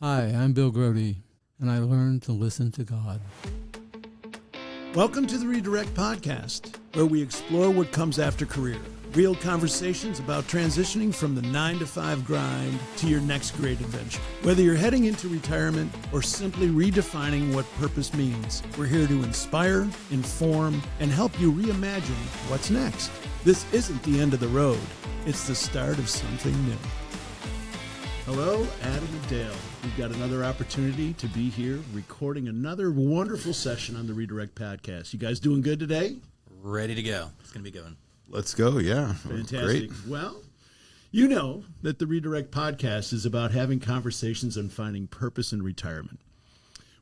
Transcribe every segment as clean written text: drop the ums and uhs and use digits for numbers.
Hi, I'm Bill Grote, and I learned to listen to God. Welcome to the Redirect Podcast, where we explore what comes after career. Real conversations about transitioning from the 9-to-5 grind to your next great adventure. Whether you're heading into retirement or simply redefining what purpose means, we're here to inspire, inform, and help you reimagine what's next. This isn't the end of the road. It's the start of something new. Hello, Adam and Dale. We've got another opportunity to be here recording another wonderful session on the Redirect Podcast. You guys doing good today? Ready to go. It's going to be going. Let's go, yeah. Fantastic. Great. Well, you know that the Redirect Podcast is about having conversations and finding purpose in retirement.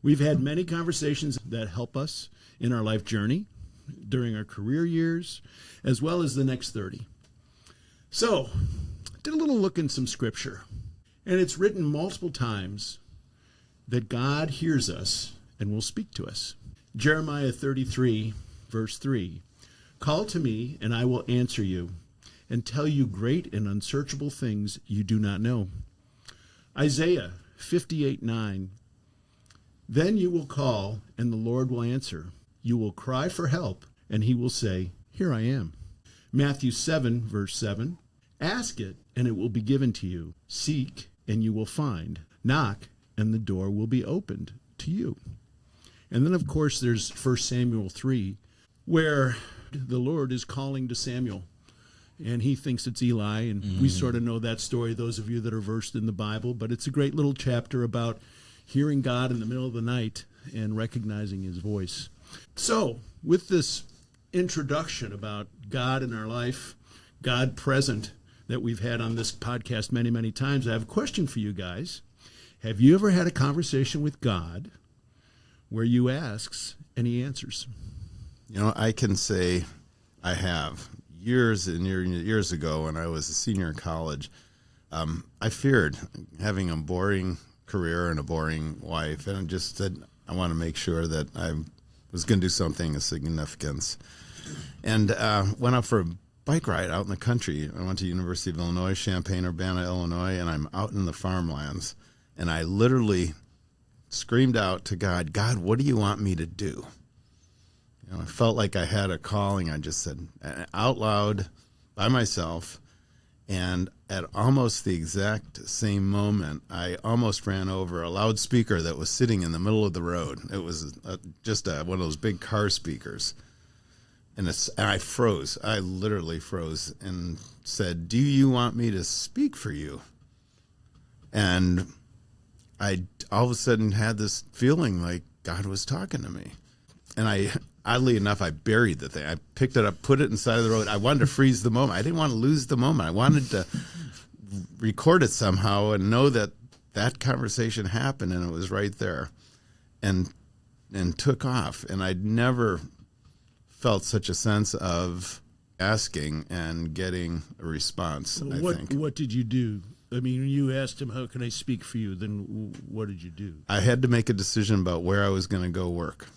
We've had many conversations that help us in our life journey during our career years, as well as the next 30. So, did a little look in some scripture. And it's written multiple times that God hears us and will speak to us. Jeremiah 33, verse 3, "Call to me, and I will answer you, and tell you great and unsearchable things you do not know." Isaiah 58:9, "Then you will call, and the Lord will answer. You will cry for help, and he will say, 'Here I am.'" Matthew 7, verse 7, "Ask it, and it will be given to you. Seek, and you will find. Knock, and the door will be opened to you." And then, of course, there's 1 Samuel 3, where the Lord is calling to Samuel, and he thinks it's Eli, and we sort of know that story, those of you that are versed in the Bible, but it's a great little chapter about hearing God in the middle of the night and recognizing his voice. So, with this introduction about God in our life, God present, that we've had on this podcast many, many times, I have a question for you guys. Have you ever had a conversation with God where you ask and he answers? You know, I can say I have. Years and years ago when I was a senior in college, I feared having a boring career and a boring wife, and I just said I want to make sure that I was going to do something of significance. And went out for a bike ride out in the country. I went to University of Illinois, Champaign-Urbana, Illinois, and I'm out in the farmlands. And I literally screamed out to God, "God, what do you want me to do?" You know, I felt like I had a calling. I just said out loud by myself. And at almost the exact same moment, I almost ran over a loudspeaker that was sitting in the middle of the road. It was just one of those big car speakers. And I froze. I literally froze and said, "Do you want me to speak for you?" And I all of a sudden had this feeling like God was talking to me. And oddly enough, I buried the thing. I picked it up, put it inside of the road. I wanted to freeze the moment. I didn't want to lose the moment. I wanted to record it somehow and know that that conversation happened and it was right there, and took off. And I'd never felt such a sense of asking and getting a response, I think. What did you do? I mean, you asked him, "How can I speak for you?" Then what did you do? I had to make a decision about where I was going to go work.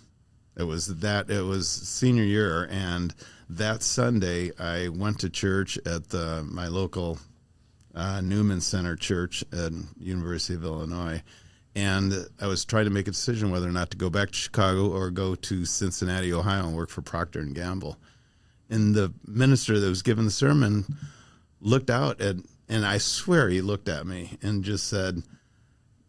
It was senior year, and that Sunday I went to church at my local Newman Center Church at University of Illinois. And I was trying to make a decision whether or not to go back to Chicago or go to Cincinnati, Ohio, and work for Procter & Gamble. And the minister that was giving the sermon looked out and I swear he looked at me and just said,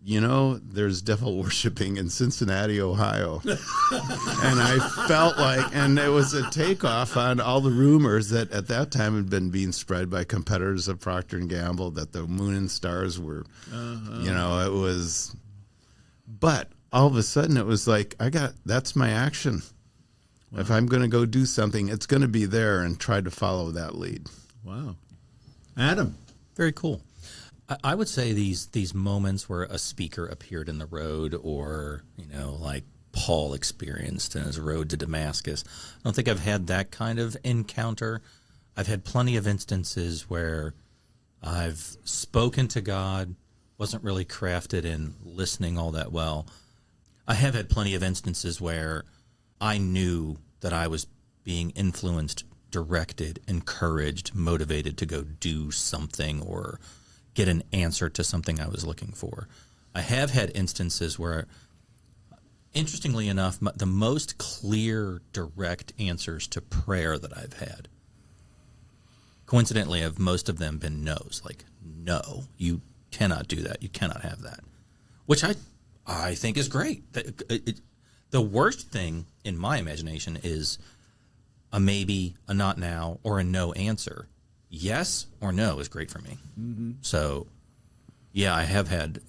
"You know, there's devil worshiping in Cincinnati, Ohio." And I felt like, and it was a takeoff on all the rumors that at that time had been being spread by competitors of Procter & Gamble, that the moon and stars were, it was... But all of a sudden it was like, that's my action. Wow. If I'm going to go do something, it's going to be there, and try to follow that lead. Wow. Adam. Very cool. I would say these moments where a speaker appeared in the road, or, like Paul experienced in his road to Damascus. I don't think I've had that kind of encounter. I've had plenty of instances where I've spoken to God, wasn't really crafted in listening all that well. I have had plenty of instances where I knew that I was being influenced, directed, encouraged, motivated to go do something or get an answer to something I was looking for. I have had instances where, interestingly enough, the most clear, direct answers to prayer that I've had, coincidentally, have most of them been no's. Like, no, you cannot do that. You cannot have that, which I think is great. The worst thing in my imagination is a maybe, a not now, or a no answer. Yes or no is great for me. Mm-hmm. So, yeah, I have had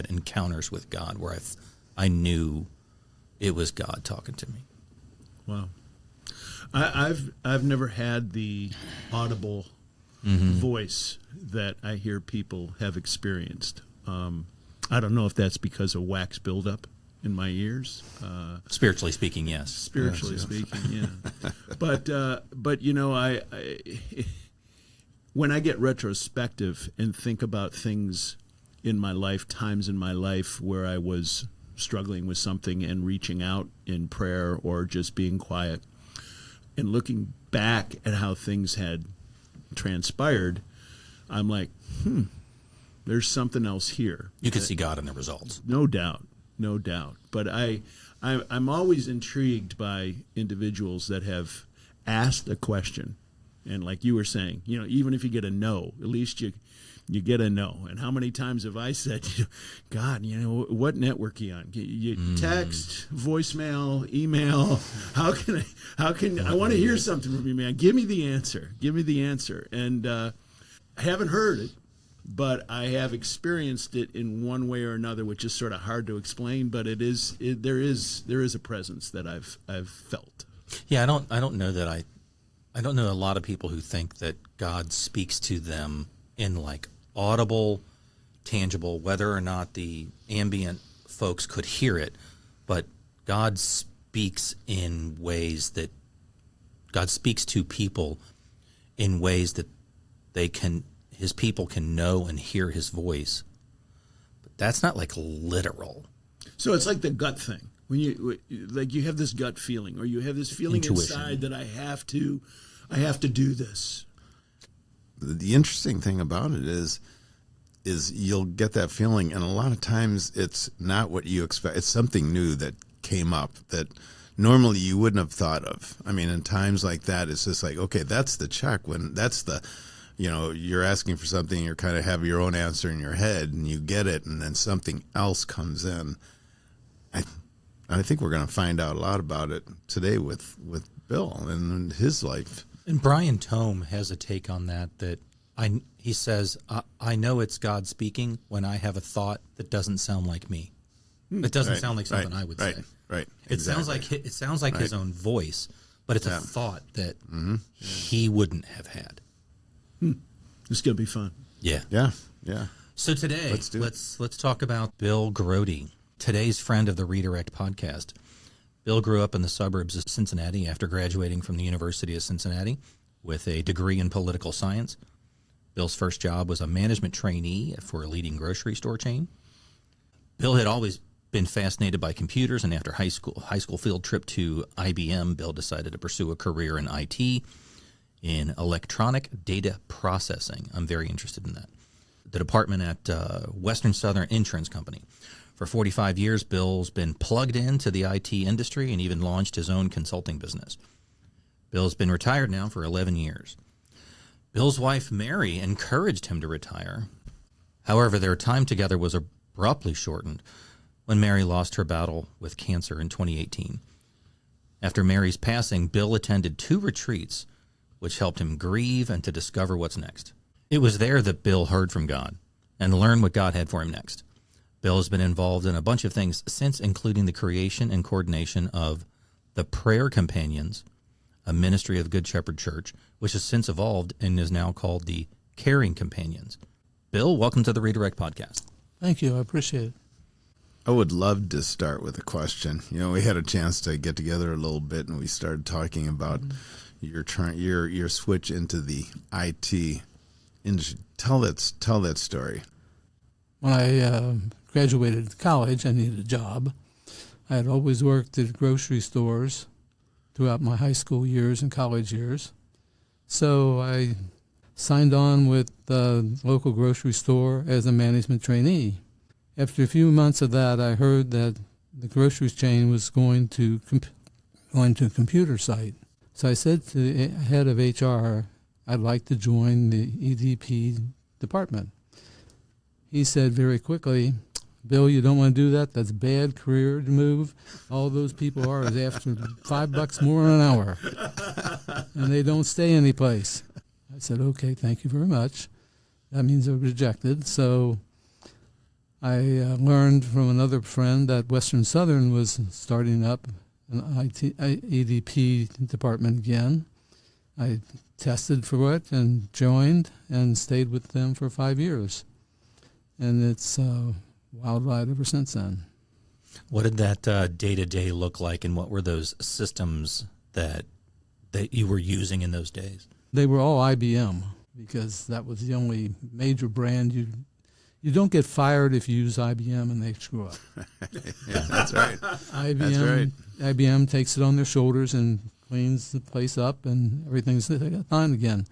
encounters with God where I knew it was God talking to me. Wow. I've never had the audible voice that I hear people have experienced. I don't know if that's because of wax buildup in my ears. Spiritually speaking, yes. Spiritually speaking, yeah. But you know, I when I get retrospective and think about things in my life, times in my life where I was struggling with something and reaching out in prayer or just being quiet, and looking back at how things had transpired, I'm like, there's something else here. You could see God in the results. No doubt. But I'm always intrigued by individuals that have asked a question, and like you were saying, you know, even if you get a no, at least you get a no. And how many times have I said, God, you know, what network are you on? You text, voicemail, email. How can I want to hear something from you, man? Give me the answer. And I haven't heard it, but I have experienced it in one way or another, which is sort of hard to explain, but there is a presence that I've felt. Yeah, I don't know a lot of people who think that God speaks to them in like audible, tangible, whether or not the ambient folks could hear it, but God speaks in ways that God speaks to people in ways that his people can know and hear his voice. But that's not like literal. So it's like the gut thing. When you have this gut feeling, or you have this feeling Intuition. inside that I have to do this. The interesting thing about it is you'll get that feeling, and a lot of times it's not what you expect. It's something new that came up that normally you wouldn't have thought of. I mean, in times like that, it's just like, okay, that's the check. When that's the, you know, you're asking for something, you're kind of have your own answer in your head, and you get it, and then something else comes in. I think we're going to find out a lot about it today with Bill and his life. And Brian Tome has a take on that he says, I know it's God speaking when I have a thought that doesn't sound like me. It doesn't sound like something I would say. Right. It sounds like his own voice, but it's a thought that he wouldn't have had. It's going to be fun. Yeah. Yeah. So today, let's talk about Bill Grote, today's friend of the Redirect podcast. Bill grew up in the suburbs of Cincinnati after graduating from the University of Cincinnati with a degree in political science. Bill's first job was a management trainee for a leading grocery store chain. Bill had always been fascinated by computers, and after high school field trip to IBM, Bill decided to pursue a career in IT, in electronic data processing. I'm very interested in that. The department at Western Southern Insurance Company. For 45 years, Bill's been plugged into the IT industry and even launched his own consulting business. Bill's been retired now for 11 years. Bill's wife, Mary, encouraged him to retire. However, their time together was abruptly shortened when Mary lost her battle with cancer in 2018. After Mary's passing, Bill attended 2 retreats, which helped him grieve and to discover what's next. It was there that Bill heard from God and learned what God had for him next. Bill has been involved in a bunch of things since, including the creation and coordination of the Prayer Companions, a ministry of Good Shepherd Church, which has since evolved and is now called the Caring Companions. Bill, welcome to the Redirect podcast. Thank you. I appreciate it. I would love to start with a question. You know, we had a chance to get together a little bit, and we started talking about your switch into the IT industry. Tell that story. When I graduated college, I needed a job. I had always worked at grocery stores throughout my high school years and college years. So I signed on with the local grocery store as a management trainee. After a few months of that, I heard that the grocery chain was going to a computer site. So I said to the head of HR, I'd like to join the EDP department. He said very quickly, Bill, you don't want to do that. That's a bad career to move. All those people are is after $5 more an hour, and they don't stay anyplace. I said, okay, thank you very much. That means they're rejected. So I learned from another friend that Western Southern was starting up an EDP department again. I tested for it and joined and stayed with them for 5 years. And it's a wild ride ever since then. What did that day-to-day look like, and what were those systems that you were using in those days? They were all IBM because that was the only major brand. You don't get fired if you use IBM and they screw up. Yeah, that's right. IBM takes it on their shoulders and cleans the place up, and everything's fine again.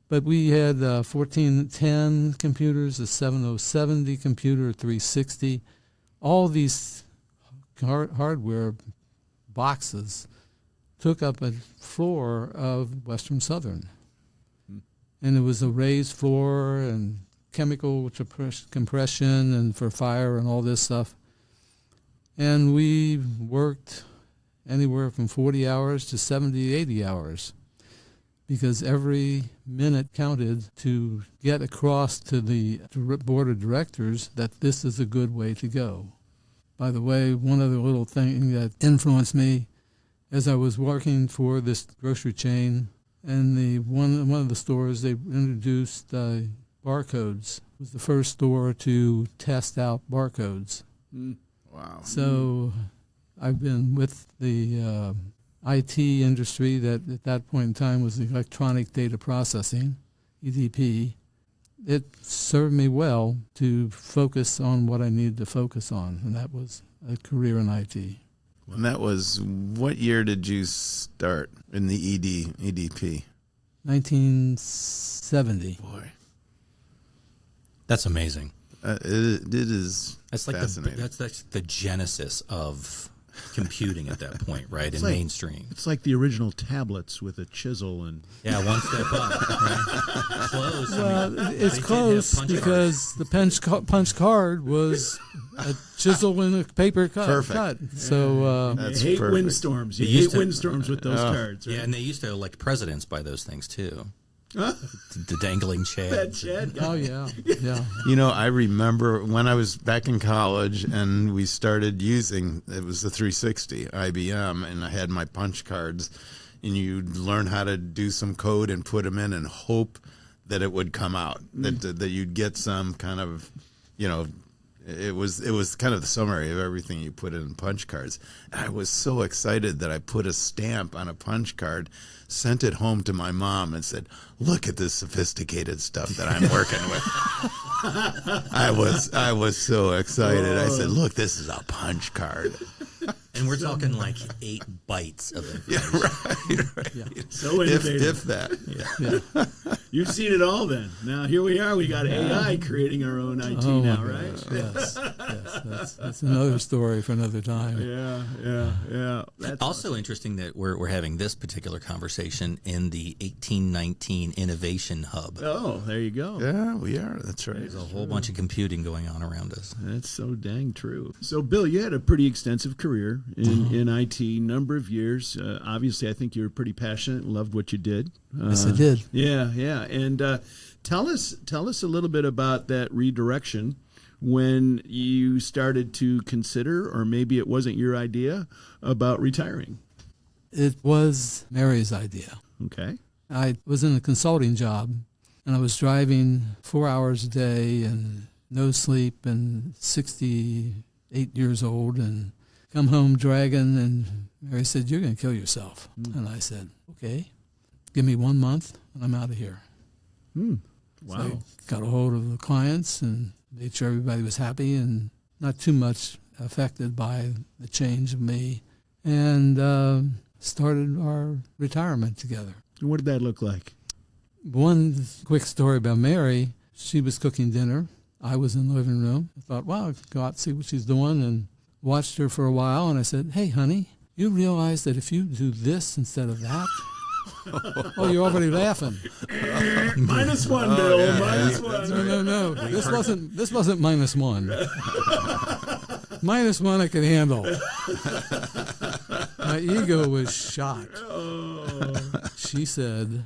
But we had 1410 computers, a 7070 computer, 360. All these hardware boxes took up a floor of Western Southern. And it was a raised floor and chemical compression and for fire and all this stuff. And we worked anywhere from 40 hours to 70, 80 hours because every minute counted to get across to the board of directors that this is a good way to go. By the way, one other little thing that influenced me as I was working for this grocery chain, and one of the stores, they introduced barcodes. It was the first store to test out barcodes. Wow. So I've been with the IT industry that at that point in time was the electronic data processing, EDP. It served me well to focus on what I needed to focus on, and that was a career in IT. And that was, what year did you start in the EDP? 1970. Boy. That's amazing. It is That's like fascinating. that's the genesis of computing at that point, right? In mainstream. It's like the original tablets with a chisel and Yeah, one step up, right? Close. Well, it's they did have close punch because the punch card was a chisel in a paper cut. Perfect. So That's you hate perfect. windstorms. You They hate used to- windstorms with those cards. Right? Yeah, and they used to elect presidents by those things too. Huh? The dangling That chads. Chad guy. oh yeah, yeah. You know, I remember when I was back in college and we started using, it was the 360 IBM, and I had my punch cards, and you'd learn how to do some code and put them in and hope that it would come out, that you'd get some kind of, you know, it was kind of the summary of everything you put in punch cards. I was so excited that I put a stamp on a punch card, sent it home to my mom, and said, "Look at this sophisticated stuff that I'm working with." I was so excited. I said, "Look, this is a punch card." And we're talking like 8 bytes of it. Yeah, right. Yeah. So If innovative. that. You've seen it all then. Now here we are. We got AI creating our own IT Oh, my now, right? gosh, yes. That's another story for another time. Yeah. That's Also interesting that we're having this particular conversation in the 1819 Innovation Hub. Oh, there you go. Yeah, we are. That's right. There's a whole bunch of computing going on around us. That's so dang true. So, Bill, you had a pretty extensive career in IT, number of years. Obviously, I think you were pretty passionate and loved what you did. Yes, I did. Yeah. And tell us a little bit about that redirection when you started to consider, or maybe it wasn't your idea, about retiring. It was Mary's idea. Okay. I was in a consulting job, and I was driving 4 hours a day and no sleep and 68 years old and come home dragging, and Mary said, "You're going to kill yourself." And I said, "Okay, give me 1 month and I'm out of here." Wow. So I got a hold of the clients and made sure everybody was happy and not too much affected by the change of me, and started our retirement together. And what did that look like? One quick story about Mary, she was cooking dinner, I was in the living room. I thought, well, I'll go out and see what she's doing, and watched her for a while. And I said, hey, honey, you realize that if you do this instead of that, oh, you're already laughing. Minus one, Bill. yeah, minus yeah. one. No. This wasn't minus one. Minus one I could handle. My ego was shot. Oh. She said,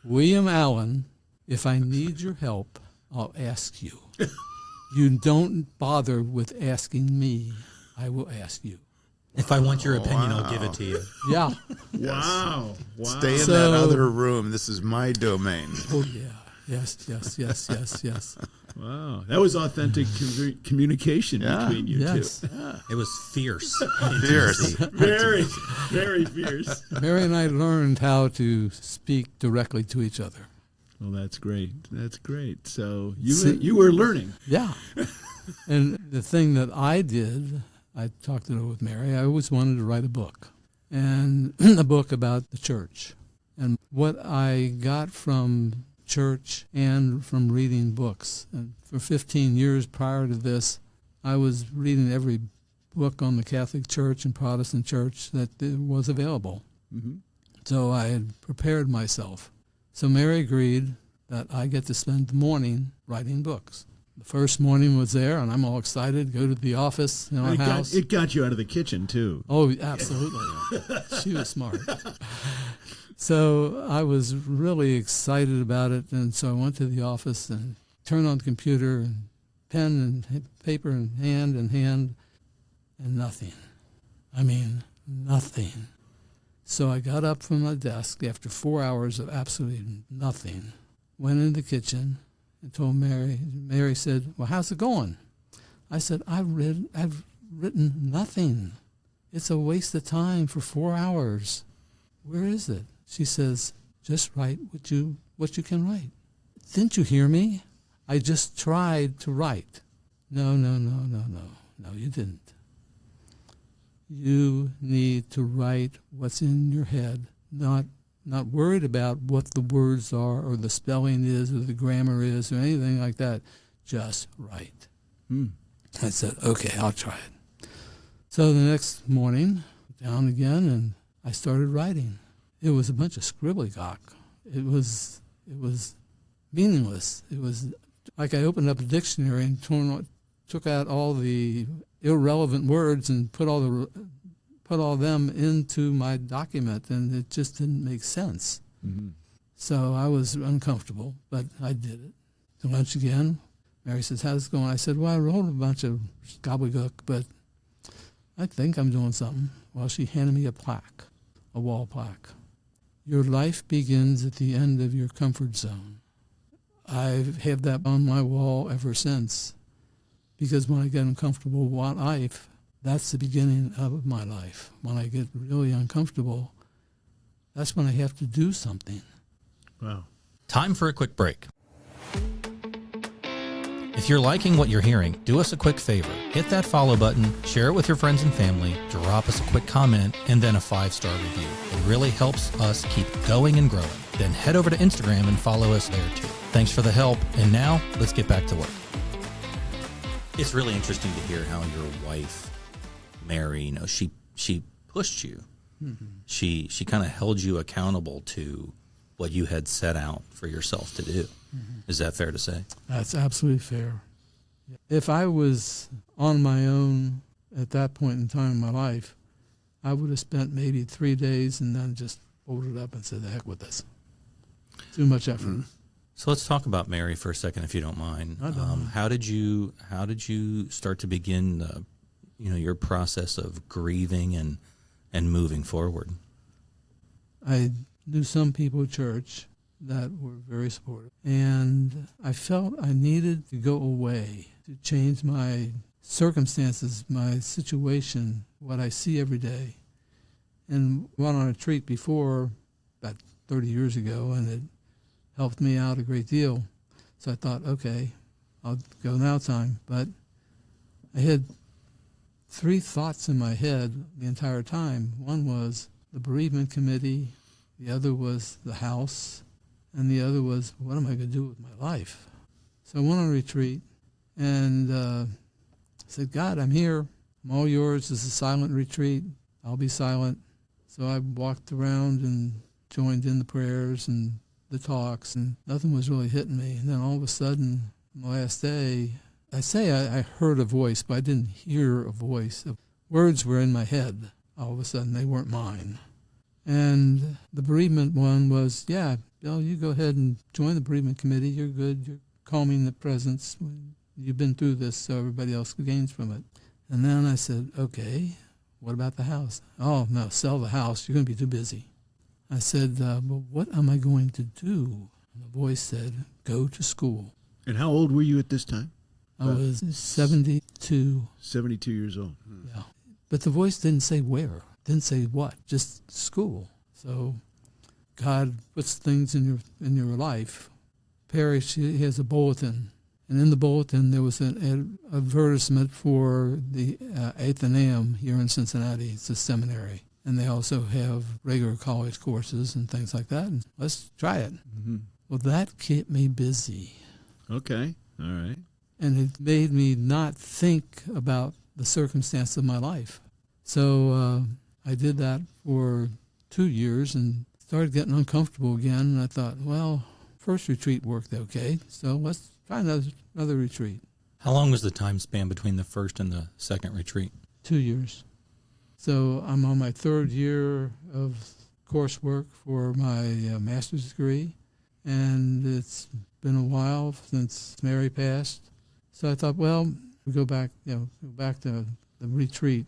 William Allen, if I need your help, I'll ask you. You don't bother with asking me. I will ask you. If I want your opinion, wow. I'll give it to you. Yeah. Wow. Stay in So- that other room. This is my domain. Oh, yeah. Yes. Wow. That was authentic communication Yeah. between you Yes. two. It was fierce. Fierce. Very, very fierce. Mary and I learned how to speak directly to each other. Well, that's great. That's great. So See- you were learning. Yeah. And the thing that I did, I talked it over with Mary, I always wanted to write a book. And a book about the church. And what I got from church and from reading books. And for 15 years prior to this, I was reading every book on the Catholic Church and Protestant Church that was available. Mm-hmm. So I had prepared myself. So Mary agreed that I get to spend the morning writing books. The first morning was there, and I'm all excited, go to the office in our house. It got you out of the kitchen, too. Oh, absolutely. She was smart. So I was really excited about it, and so I went to the office and turned on the computer, and pen and paper in hand, and nothing. I mean, nothing. So I got up from my desk after 4 hours of absolutely nothing, went in the kitchen, and told Mary. Mary said, well, how's it going? I said, I've written nothing. It's a waste of time for 4 hours. Where is it? She says, just write what you can write. Didn't you hear me? I just tried to write. No, you didn't. You need to write what's in your head, not worried about what the words are or the spelling is or the grammar is or anything like that. Just write. I said, okay, I'll try it. So the next morning, down again, and I started writing. It was a bunch of scribbly-gock. It was meaningless. It was like I opened up a dictionary and took out all the irrelevant words and put all them into my document, and it just didn't make sense. Mm-hmm. So I was uncomfortable, but I did it. To lunch again. Mary says, how's it going? I said, well, I wrote a bunch of gobbledygook, but I think I'm doing something. Well, she handed me a plaque, a wall plaque. Your life begins at the end of your comfort zone. I've had that on my wall ever since, because when I get uncomfortable with life, that's the beginning of my life. When I get really uncomfortable, that's when I have to do something. Wow. Time for a quick break. If you're liking what you're hearing, do us a quick favor. Hit that follow button, share it with your friends and family, drop us a quick comment, and then a 5-star review. It really helps us keep going and growing. Then head over to Instagram and follow us there too. Thanks for the help, and now let's get back to work. It's really interesting to hear how your wife, Mary, she pushed you. Mm-hmm. She kind of held you accountable to what you had set out for yourself to do. Mm-hmm. Is that fair to say? That's absolutely fair. If I was on my own at that point in time in my life, I would have spent maybe 3 days and then just folded up and said, the heck with this. Too much effort. Mm-hmm. So let's talk about Mary for a second, if you don't mind. I don't. How did you start to begin your process of grieving and moving forward? I knew some people at church that were very supportive, and I felt I needed to go away to change my circumstances, my situation, what I see every day. And went on a retreat before, about 30 years ago, and it helped me out a great deal. So I thought, okay, I'll go now time. But I had 3 thoughts in my head the entire time. One was the bereavement committee, the other was the house, and the other was, what am I going to do with my life? So I went on a retreat, And I said, God, I'm here. I'm all yours. This is a silent retreat. I'll be silent. So I walked around and joined in the prayers and the talks, and nothing was really hitting me. And then all of a sudden, the last day, I heard a voice, but I didn't hear a voice. Words were in my head. All of a sudden, they weren't mine. And the bereavement one was, yeah, Bill, you go ahead and join the bereavement committee. You're good. You're calming the presence. You've been through this, so everybody else gains from it. And then I said, okay, what about the house? Oh, no, sell the house. You're going to be too busy. I said, well, what am I going to do? And the voice said, go to school. And how old were you at this time? I was 72. 72 years old. Yeah. But the voice didn't say where, didn't say what, just school. So God puts things in your life. Parish, he has a bulletin. And in the bulletin, there was an advertisement for the Athenaeum here in Cincinnati. It's a seminary. And they also have regular college courses and things like that. And let's try it. Mm-hmm. Well, that kept me busy. Okay. All right. And it made me not think about the circumstance of my life. So I did that for 2 years and started getting uncomfortable again. And I thought, well, first retreat worked okay, so let's try another retreat. How long was the time span between the first and the second retreat? 2 years. So I'm on my third year of coursework for my master's degree, and it's been a while since Mary passed. So I thought, well, we go back to the retreat,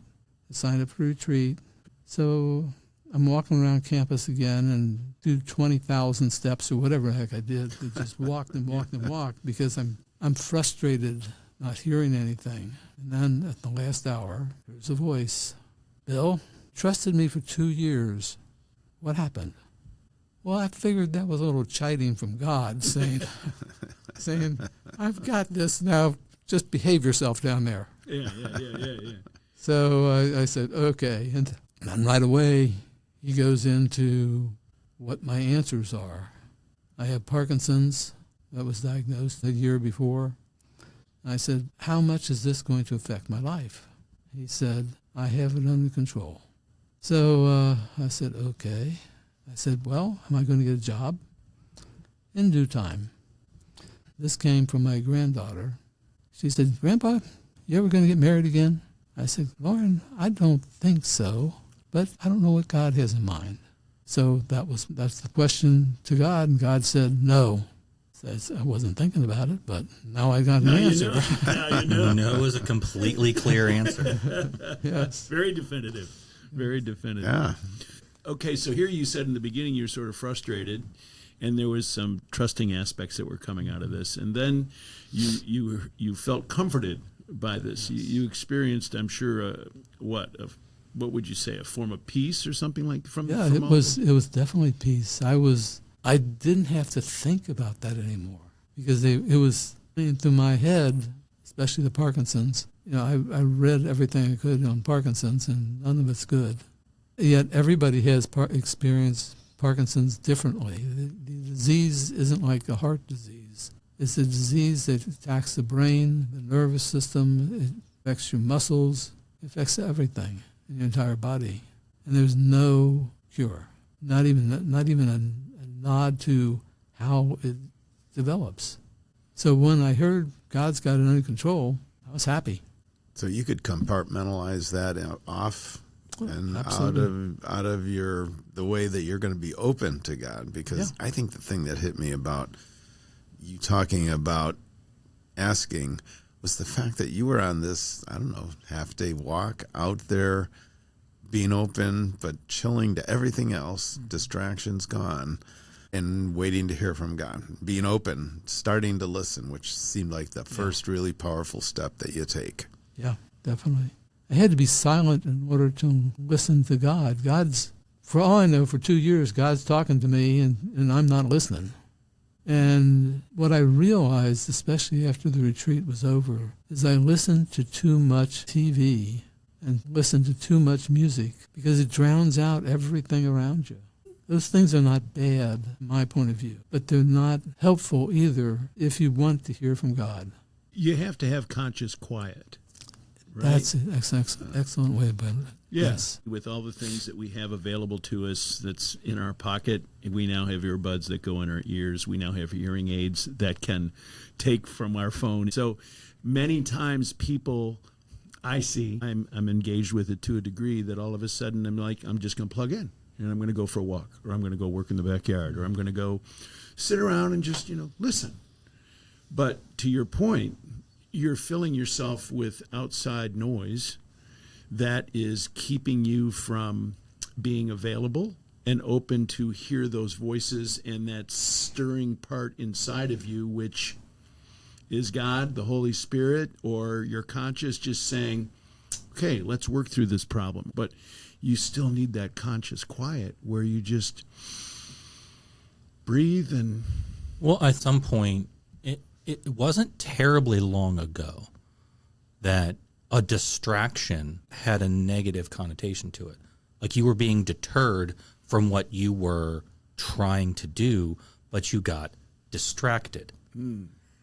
sign up for retreat. So I'm walking around campus again and do 20,000 steps or whatever the heck I did. I just walked and walked and walked because I'm frustrated not hearing anything. And then at the last hour, there's a voice. Bill, trusted me for 2 years. What happened? Well, I figured that was a little chiding from God saying, I've got this now, just behave yourself down there. Yeah. So I said, okay. And then right away, he goes into what my answers are. I have Parkinson's. That was diagnosed a year before. I said, how much is this going to affect my life? He said, I have it under control. So I said, okay. I said, well, am I going to get a job? In due time. This came from my granddaughter. She said, Grandpa, you ever going to get married again? I said, Lauren, I don't think so, but I don't know what God has in mind. So that's the question to God, and God said, no. I wasn't thinking about it, but now I got an answer. Now you know. No is a completely clear answer. Yes. Very definitive. Very definitive. Yeah. Okay, so here you said in the beginning you're sort of frustrated, and there was some trusting aspects that were coming out of this, and then you felt comforted by this. You experienced, I'm sure, what would you say, a form of peace or something like from? Yeah, from it was definitely peace. I didn't have to think about that anymore because it was playing through my head, especially the Parkinson's. You know, I read everything I could on Parkinson's, and none of it's good. Yet everybody has experienced Parkinson's differently. The disease isn't like a heart disease. It's a disease that attacks the brain, the nervous system. It affects your muscles. It affects everything in your entire body. And there's no cure, not even a nod to how it develops. So when I heard God's got it under control, I was happy. So you could compartmentalize that off and Absolutely. out of the way that you're going to be open to God, because I think the thing that hit me about you talking about asking was the fact that you were on this, I don't know, half-day walk out there, being open but chilling to everything else, distractions gone, and waiting to hear from God, being open, starting to listen, which seemed like the first really powerful step that you take. Yeah, definitely. I had to be silent in order to listen to God. For all I know, for 2 years, God's talking to me, and I'm not listening. And what I realized, especially after the retreat was over, is I listened to too much TV and listened to too much music because it drowns out everything around you. Those things are not bad, from my point of view, but they're not helpful either if you want to hear from God. You have to have conscious quiet. Right? That's an excellent way of putting it. Yes. With all the things that we have available to us that's in our pocket, we now have earbuds that go in our ears. We now have hearing aids that can take from our phone. So many times people I see, I'm engaged with it to a degree that all of a sudden I'm just going to plug in and I'm going to go for a walk, or I'm going to go work in the backyard, or I'm going to go sit around and just, listen. But to your point, you're filling yourself with outside noise that is keeping you from being available and open to hear those voices and that stirring part inside of you, which is God, the Holy Spirit, or your conscious just saying, okay, let's work through this problem. But you still need that conscious quiet where you just breathe and... Well, at some point, it wasn't terribly long ago that a distraction had a negative connotation to it. Like you were being deterred from what you were trying to do, but you got distracted.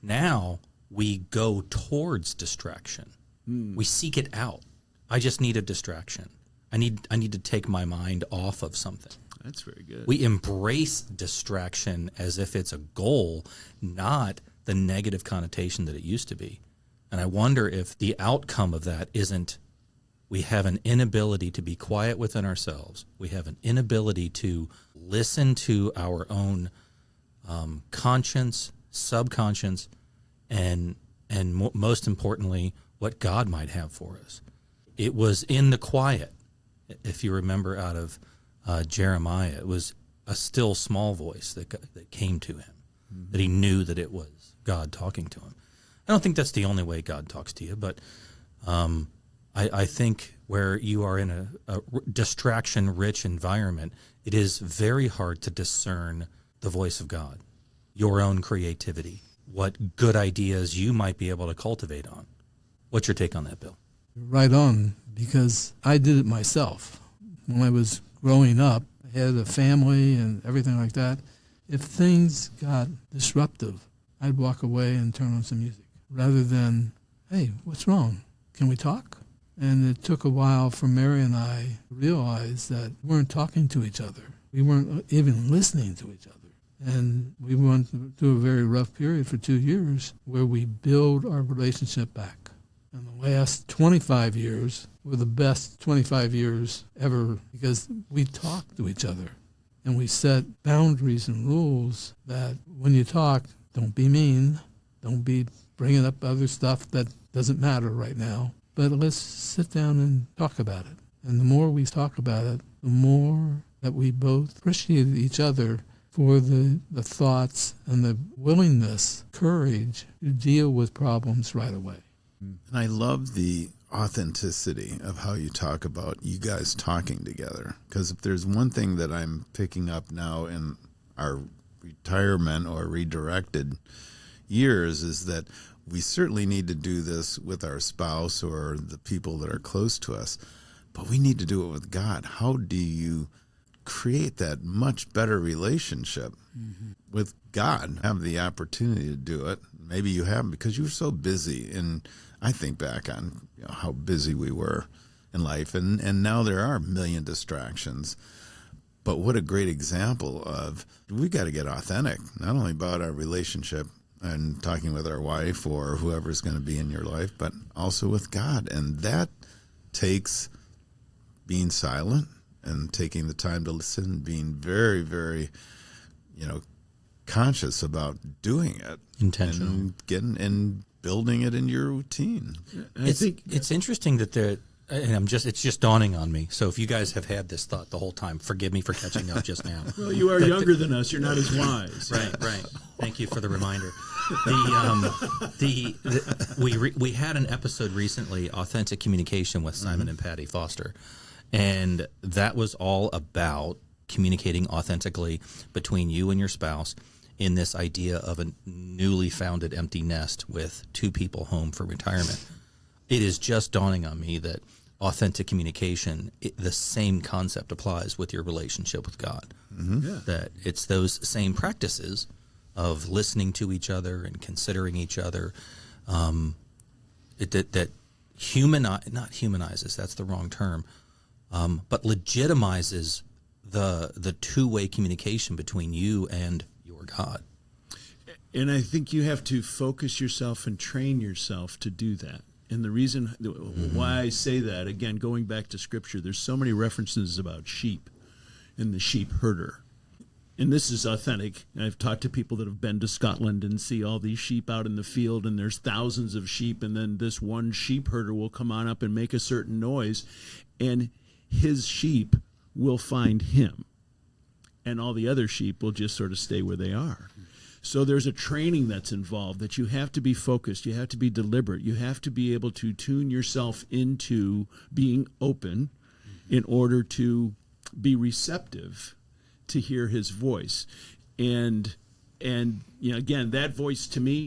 Now we go towards distraction. We seek it out. I just need a distraction. I need to take my mind off of something. That's very good. We embrace distraction as if it's a goal, not the negative connotation that it used to be. And I wonder if the outcome of that isn't we have an inability to be quiet within ourselves. We have an inability to listen to our own conscience, subconscious, and most importantly, what God might have for us. It was in the quiet. If you remember out of Jeremiah, it was a still small voice that came to him, that he knew that it was God talking to him. I don't think that's the only way God talks to you, but I think where you are in a distraction-rich environment, it is very hard to discern the voice of God, your own creativity, what good ideas you might be able to cultivate on. What's your take on that, Bill? Right on, because I did it myself. When I was growing up, I had a family and everything like that. If things got disruptive, I'd walk away and turn on some music rather than, hey, what's wrong? Can we talk? And it took a while for Mary and I to realize that we weren't talking to each other. We weren't even listening to each other. And we went through a very rough period for 2 years where we build our relationship back. And the last 25 years were the best 25 years ever because we talked to each other. And we set boundaries and rules that when you talk, don't be mean, don't be bringing up other stuff that doesn't matter right now. But let's sit down and talk about it. And the more we talk about it, the more that we both appreciated each other for the thoughts and the willingness, courage to deal with problems right away. And I love the authenticity of how you talk about you guys talking together. Because if there's one thing that I'm picking up now in our retirement or redirected years is that we certainly need to do this with our spouse or the people that are close to us, but we need to do it with God. How do you create that much better relationship with God? Have the opportunity to do it. Maybe you haven't because you were so busy. And I think back on how busy we were in life, and now there are a million distractions. But what a great example of we got to get authentic, not only about our relationship and talking with our wife or whoever's going to be in your life, but also with God. And that takes being silent and taking the time to listen, being very, very, conscious about doing it. Intentional. And building it in your routine. I think it's interesting that it's just dawning on me. So if you guys have had this thought the whole time, forgive me for catching up just now. Well, you are younger than us. You're not as wise. Right. Thank you for the reminder. We had an episode recently, Authentic Communication with Simon and Patty Foster, and that was all about communicating authentically between you and your spouse in this idea of a newly founded empty nest with two people home for retirement. It is just dawning on me that authentic communication, the same concept applies with your relationship with God. Yeah. That it's those same practices of listening to each other and considering each other, that not humanizes, that's the wrong term, but legitimizes the two-way communication between you and your God. And I think you have to focus yourself and train yourself to do that. And the reason why I say that, again, going back to Scripture, there's so many references about sheep and the sheep herder. And this is authentic. I've talked to people that have been to Scotland and see all these sheep out in the field, and there's thousands of sheep, and then this one sheep herder will come on up and make a certain noise, and his sheep will find him, and all the other sheep will just sort of stay where they are. So there's a training that's involved, that you have to be focused, you have to be deliberate, you have to be able to tune yourself into being open in order to be receptive to hear his voice. And you know, again, that voice to me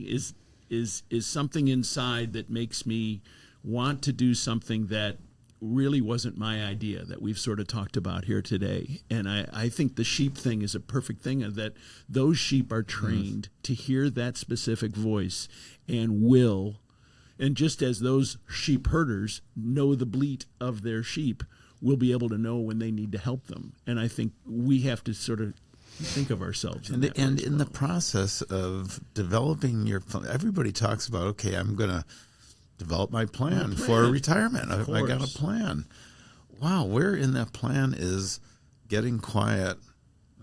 is something inside that makes me want to do something that really wasn't my idea, that we've sort of talked about here today. And I think the sheep thing is a perfect thing, of that those sheep are trained to hear that specific voice and will. And just as those sheep herders know the bleat of their sheep, will be able to know when they need to help them. And I think we have to sort of think of ourselves in that way as in the process of developing everybody talks about, okay, I'm going to develop my plan for retirement. I got a plan. Wow, where in that plan is getting quiet,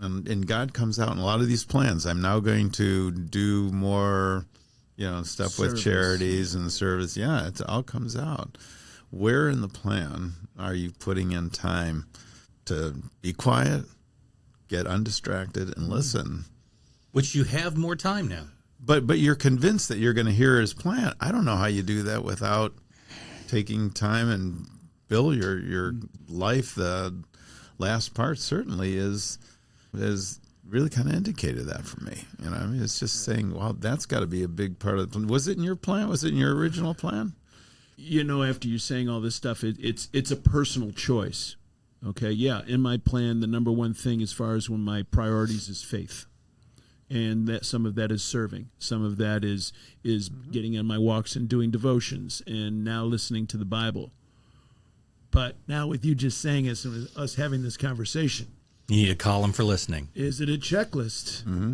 and God comes out in a lot of these plans. I'm now going to do more, stuff with charities and service. Yeah, it all comes out. Where in the plan are you putting in time to be quiet, get undistracted, and listen? Which you have more time now. But you're convinced that you're going to hear his plan. I don't know how you do that without taking time. And Bill, your life, the last part certainly is really kind of indicated that for me. I mean, it's just saying, wow, that's got to be a big part of the plan. Was it in your plan? Was it in your original plan? After you saying all this stuff, it's a personal choice. Okay, yeah, in my plan, the number one thing as far as when my priorities is faith. And that some of that is serving. Some of that is getting on my walks and doing devotions, and now listening to the Bible. But now with you just saying this and us having this conversation, you need a column for listening. Is it a checklist? Mm-hmm.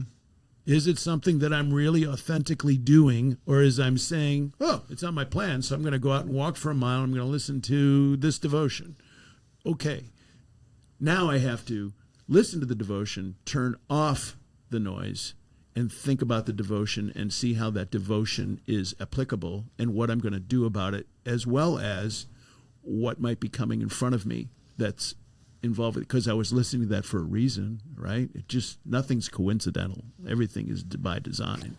Is it something that I'm really authentically doing, or is I'm saying, oh, it's on my plan, so I'm going to go out and walk for a mile, I'm going to listen to this devotion. Okay, now I have to listen to the devotion, turn off the noise, and think about the devotion and see how that devotion is applicable and what I'm going to do about it, as well as what might be coming in front of me that's involved, because I was listening to that for a reason, right? Nothing's coincidental. Everything is by design.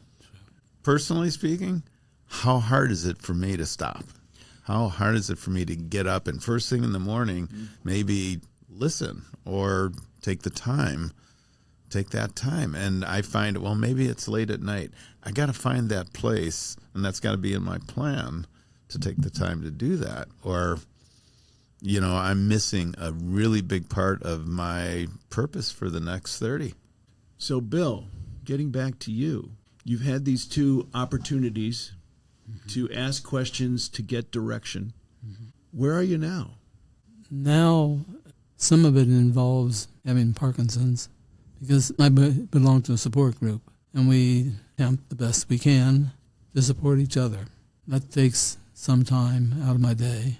Personally speaking, how hard is it for me to stop? How hard is it for me to get up and first thing in the morning, maybe listen or take that time? And I find, well, maybe it's late at night. I got to find that place, and that's got to be in my plan to take the time to do that. Or, I'm missing a really big part of my purpose for the next 30. So, Bill, getting back to you, you've had these two opportunities to ask questions, to get direction. Where are you now? Now, some of it involves having Parkinson's, because I belong to a support group, and we attempt the best we can to support each other. That takes some time out of my day.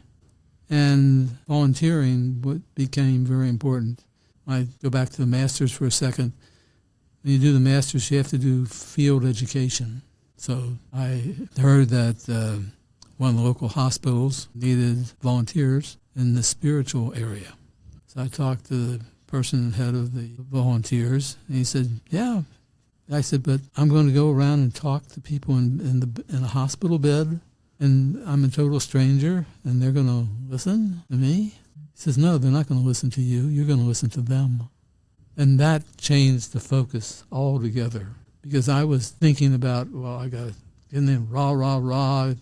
And volunteering became very important. I go back to the Masters for a second. When you do the Masters, you have to do field education. So I heard that one of the local hospitals needed volunteers in the spiritual area. So I talked to the person head of the volunteers, and he said, yeah. I said, but I'm going to go around and talk to people in a hospital bed, and I'm a total stranger, and they're going to listen to me? He says, no, they're not going to listen to you. You're going to listen to them. And that changed the focus altogether, because I was thinking about, well, I got to get in there, rah,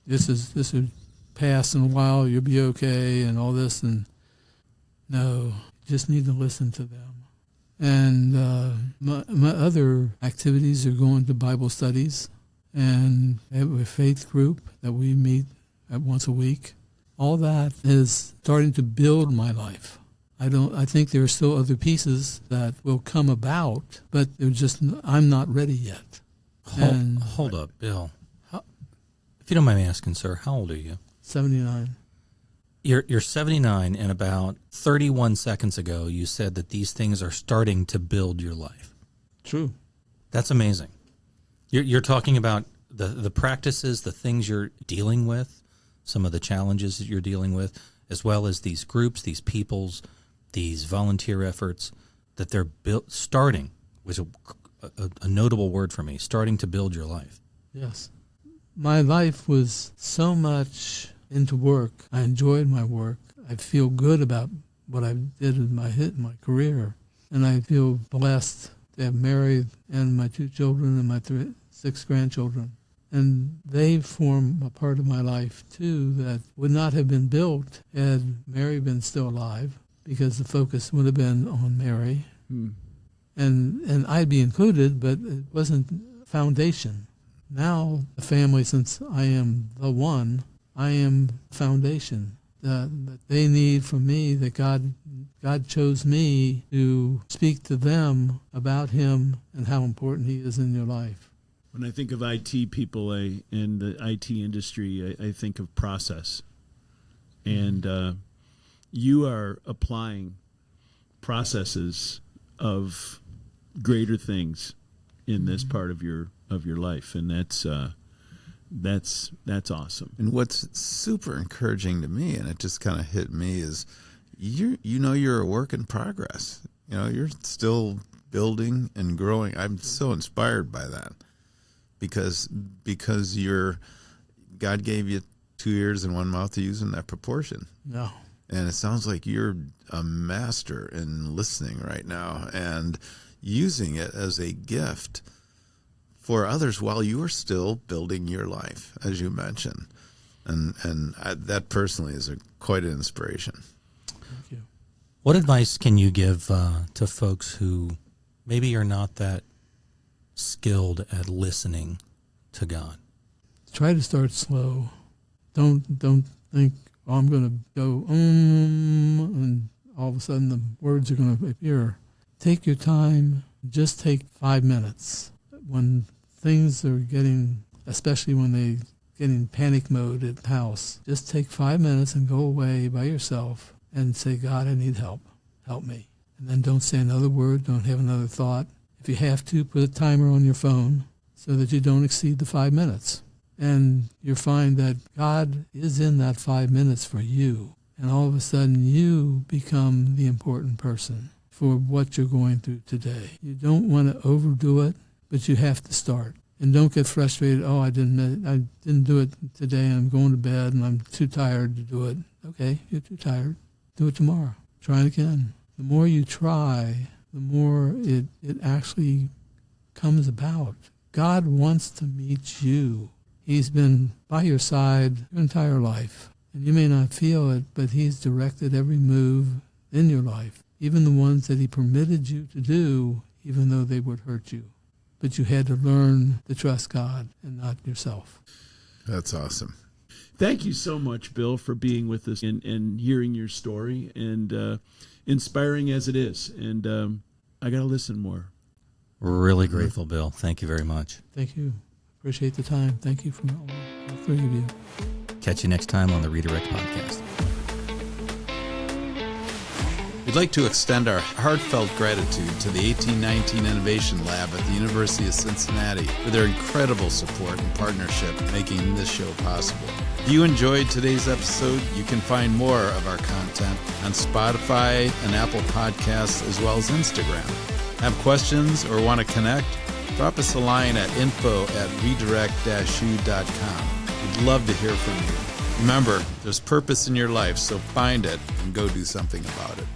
this is pass in a while, you'll be okay, and all this, and no, you just need to listen to them. And my other activities are going to Bible studies. and we have a faith group that we meet at once a week. All that is starting to build my life. I think there are still other pieces that will come about, but I'm not ready yet. Hold up, Bill. If you don't mind me asking, sir, how old are you? 79. You're 79, and about 31 seconds ago, you said that these things are starting to build your life. True. That's amazing. You're talking about the practices, the things you're dealing with, some of the challenges that you're dealing with, as well as these groups, these peoples, these volunteer efforts, that they're starting, was a notable word for me, starting to build your life. Yes. My life was so much into work. I enjoyed my work. I feel good about what I did in my career. And I feel blessed to have married and my 2 children and my 6 grandchildren. And they form a part of my life, too, that would not have been built had Mary been still alive, because the focus would have been on Mary. And I'd be included, but it wasn't foundation. Now, the family, since I am the one, I am foundation that they need from me, that God chose me to speak to them about him and how important he is in your life. When I think of IT people in the IT industry, I think of process. And you are applying processes of greater things in this part of your life, and that's awesome. And what's super encouraging to me, and it just kind of hit me, is you're a work in progress. You're still building and growing. I'm so inspired by that because God gave you 2 ears and 1 mouth to use in that proportion. No. And it sounds like you're a master in listening right now and using it as a gift for others while you are still building your life, as you mentioned. And that personally is quite an inspiration. Thank you. What advice can you give to folks who maybe are not that skilled at listening to God? Try to start slow. Don't think, I'm going to go, and all of a sudden the words are going to appear. Take your time. Just take 5 minutes. When things are especially when they get in panic mode at the house, just take 5 minutes and go away by yourself and say, God, I need help. Help me. And then don't say another word. Don't have another thought. If you have to, put a timer on your phone so that you don't exceed the 5 minutes. And you'll find that God is in that 5 minutes for you. And all of a sudden, you become the important person for what you're going through today. You don't want to overdo it, but you have to start. And don't get frustrated, I didn't do it today, and I'm going to bed, and I'm too tired to do it. Okay, you're too tired. Do it tomorrow. Try it again. The more you try, the more it actually comes about. God wants to meet you. He's been by your side your entire life. And you may not feel it, but he's directed every move in your life, even the ones that he permitted you to do, even though they would hurt you. But you had to learn to trust God and not yourself. That's awesome. Thank you so much, Bill, for being with us and hearing your story, and inspiring as it is. And I got to listen more. Really grateful, Bill. Thank you very much. Thank you. Appreciate the time. Thank you from all 3 of you. Catch you next time on the Redirect Podcast. We'd like to extend our heartfelt gratitude to the 1819 Innovation Lab at the University of Cincinnati for their incredible support and partnership making this show possible. If you enjoyed today's episode, you can find more of our content on Spotify and Apple Podcasts, as well as Instagram. Have questions or want to connect? Drop us a line at info@redirect-u.com. We'd love to hear from you. Remember, there's purpose in your life, so find it and go do something about it.